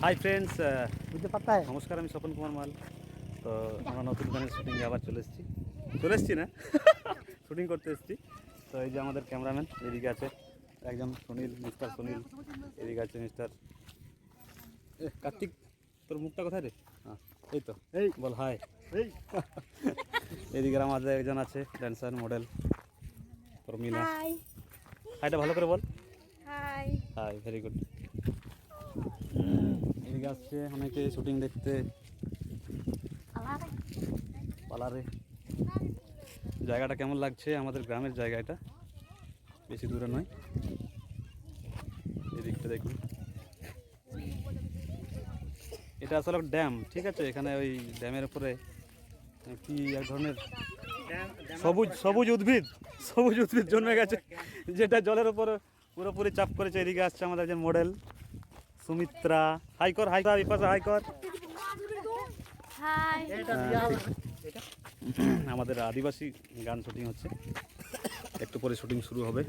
Hi friends, বুঝতে পারতা है নমস্কার। আমি স্বপন কুমার মাল। তো আমরা নতুন গানের শুটিংয়ে আবার চলে এসেছি না শুটিং করতে এসেছি। তো এই যে আমাদের ক্যামেরাম্যান এদিকে আছে, একজন সুনীল, মিস্টার সুনীল। এদিকে আছে মিস্টার কার্তিক। তোর মুখটা কোথায় রে? হ্যাঁ, এই তো, এই বল হাই। এই এদিকে আমাদের একজন আছে ড্যান্সার মডেল প্রমিলা। হাই হাইটা ভালো করে বল। Hi hi, very good. এদিকে আসছে অনেকে শুটিং দেখতে পালারে। জায়গাটা কেমন লাগছে? আমাদের গ্রামের জায়গা, এটা বেশি দূরে নয়। এদিকটা দেখুন, এটা আসলে ড্যাম, ঠিক আছে। এখানে ওই ড্যামের উপরে কি এক ধরনের সবুজ সবুজ উদ্ভিদ জন্মে গেছে, যেটা জলের উপরে পুরোপুরি চাপ করেছে। এদিকে আসছে আমাদের একজন মডেল সুমিত্রা। হাই কর, হাই কর, বিপাশা হাই কর। হাই আমাদের আদিবাসী গান শুটিং হচ্ছে, একটু পরে শুটিং শুরু হবে।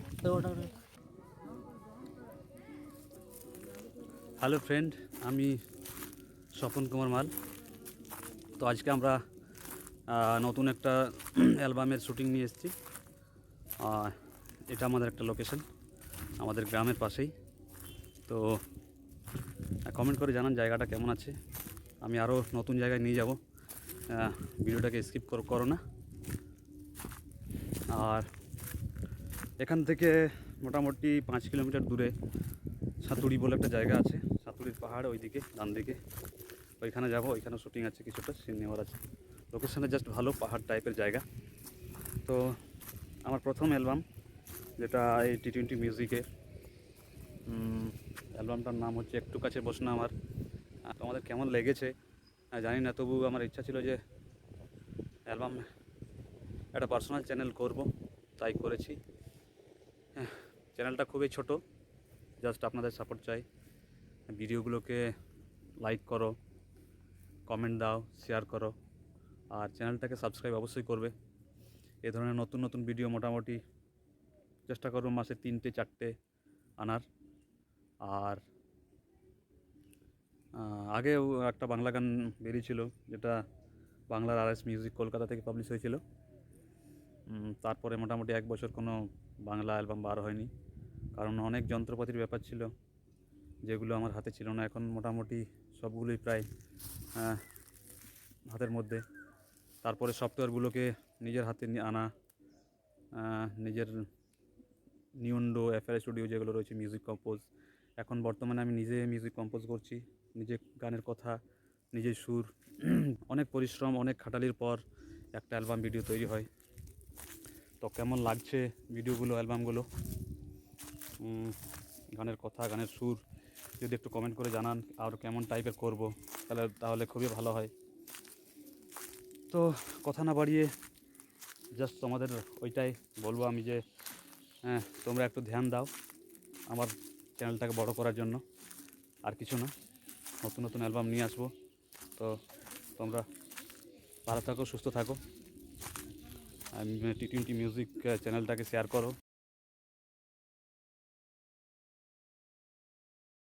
হ্যালো ফ্রেন্ড, আমি স্বপন কুমার মাল। তো আজকে আমরা নতুন একটা অ্যালবামের শুটিং নিয়ে এসেছি। এটা আমাদের একটা লোকেশন, আমাদের গ্রামের পাশেই। তো কমেন্ট করে জানান জায়গাটা কেমন আছে। আমি আরও নতুন জায়গায় নিয়ে যাব, ভিডিওটাকে স্কিপ করো না। আর এখান থেকে মোটামুটি 5 কিলোমিটার দূরে সাতুড়ি বলে একটা জায়গা আছে, সাতুড়ির পাহাড় ওইদিকে ডান দিকে, ওইখানে যাব। ওইখানে শুটিং আছে, কিছুটা সিন নেওয়ার আছে। লোকেশানে জাস্ট ভালো, পাহাড় টাইপের জায়গা। তো আমার প্রথম অ্যালবাম, যেটা এই T20 মিউজিকের অ্যালবামটার নাম হচ্ছে একটু কাছে বস না আমার। তোমাদের কেমন লেগেছে জানি না, তবু আমার ইচ্ছা ছিল যে অ্যালবাম একটা পার্সোনাল চ্যানেল করব, তাই করেছি। চ্যানেলটা খুবই ছোট, জাস্ট আপনাদের সাপোর্ট চাই। ভিডিওগুলোকে লাইক করো, কমেন্ট দাও, শেয়ার করো, আর চ্যানেলটাকে সাবস্ক্রাইব অবশ্যই করবে। এই ধরনের নতুন নতুন ভিডিও মোটামুটি চেষ্টা করব মাসে 3-4টে আনার। আর আগেও একটা বাংলা গান বেরিয়েছিল, যেটা বাংলার RS মিউজিক কলকাতা থেকে পাবলিশ হয়েছিল। তারপরে মোটামুটি 1 বছর কোনো বাংলা অ্যালবাম বার হয়নি, কারণ অনেক যন্ত্রপাতির ব্যাপার ছিল, যেগুলো আমার হাতে ছিল না। এখন মোটামুটি সবগুলোই প্রায় হাতের মধ্যে। তারপরে সফটওয়্যারগুলোকে নিজের হাতে আনা, নিজের নিউন্ডো, FL স্টুডিও যেগুলো রয়েছে মিউজিক কম্পোজ। এখন বর্তমানে আমি নিজে মিউজিক কম্পোজ করছি, নিজে গানের কথা, নিজের সুর। অনেক পরিশ্রম, অনেক খাটালির পর একটা অ্যালবাম ভিডিও তৈরি হয়। তো কেমন লাগছে ভিডিওগুলো, অ্যালবামগুলো, গানের কথা, গানের সুর যদি একটু কমেন্ট করে জানান, আর কেমন টাইপের করব, তাহলে খুবই ভালো হয়। তো কথা না বাড়িয়ে জাস্ট তোমাদের ওইটাই বলবো আমি যে তোমরা একটু ধ্যান দাও আমার চ্যানেলটাকে বড় করার জন্য, আর কিছু না। নতুন নতুন অ্যালবাম নিয়ে আসবো। তো তোমরা ভালো থাকো, সুস্থ থাকো। T20 মিউজিক চ্যানেলটাকে শেয়ার করো,